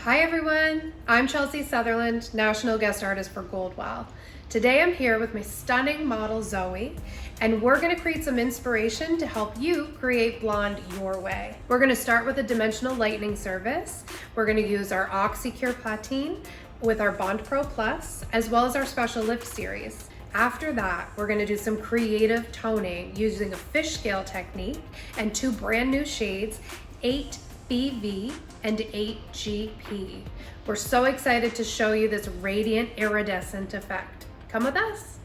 Hi everyone, I'm Chelsea Sutherland, National Guest Artist for Goldwell. Today I'm here with my stunning model Zoe, and we're gonna create some inspiration to help you create blonde your way. We're gonna start with a dimensional lightening service. We're gonna use our Oxycur Platin with our BondPro Plus, as well as our special lift series. After that, we're gonna do some creative toning using a fish scale technique and two brand new shades, 8BV and 8GP. We're so excited to show you this radiant iridescent effect. Come with us.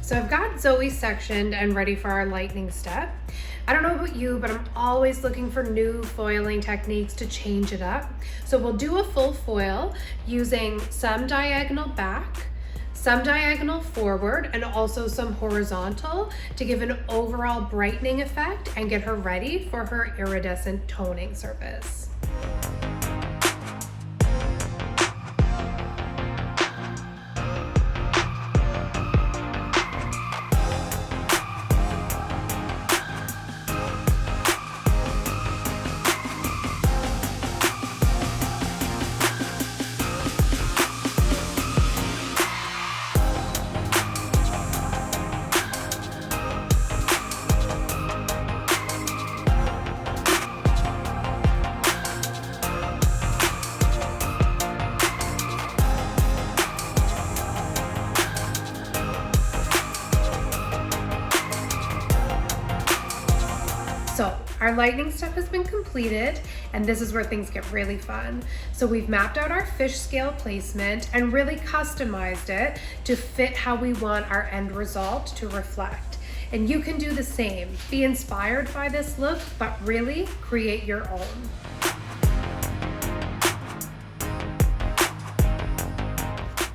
So I've got Zoe sectioned and ready for our lightning step. I don't know about you, but I'm always looking for new foiling techniques to change it up. So we'll do a full foil using some diagonal back, some diagonal forward, and also some horizontal to give an overall brightening effect and get her ready for her iridescent toning service. So our lightning step has been completed, and this is where things get really fun. So we've mapped out our fish scale placement and really customized it to fit how we want our end result to reflect. And you can do the same. Be inspired by this look, but really create your own.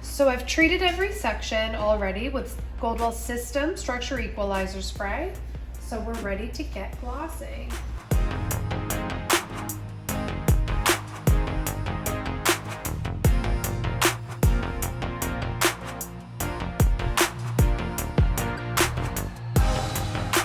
So I've treated every section already with Goldwell System Structure Equalizer Spray. So we're ready to get glossing.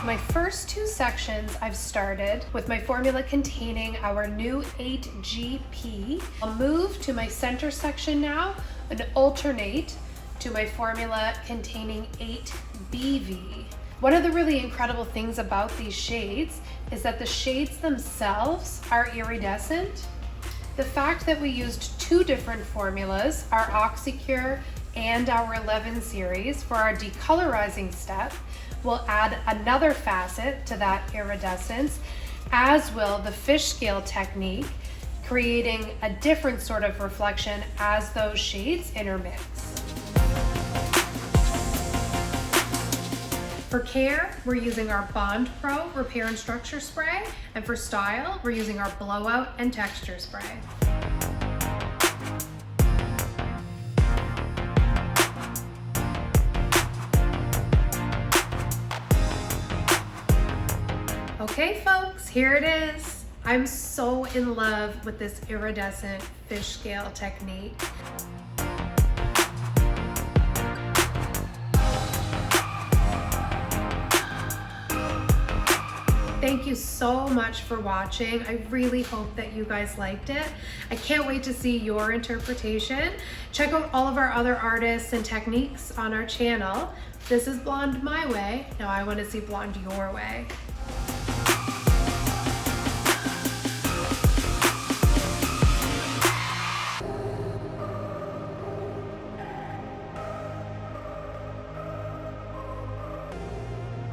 My first two sections I've started with my formula containing our new 8GP. I'll move to my center section now and alternate to my formula containing 8BV. One of the really incredible things about these shades is that the shades themselves are iridescent. The fact that we used two different formulas, our Oxycur and our 11 series for our decolorizing step, will add another facet to that iridescence, as will the fish scale technique, creating a different sort of reflection as those shades intermix. For care, we're using our BondPro Repair and Structure Spray, and for style, we're using our Blowout and Texture Spray. Okay folks, here it is. I'm so in love with this iridescent fish scale technique. Thank you so much for watching. I really hope that you guys liked it. I can't wait to see your interpretation. Check out all of our other artists and techniques on our channel. This is Blonde My Way. Now I want to see blonde your way.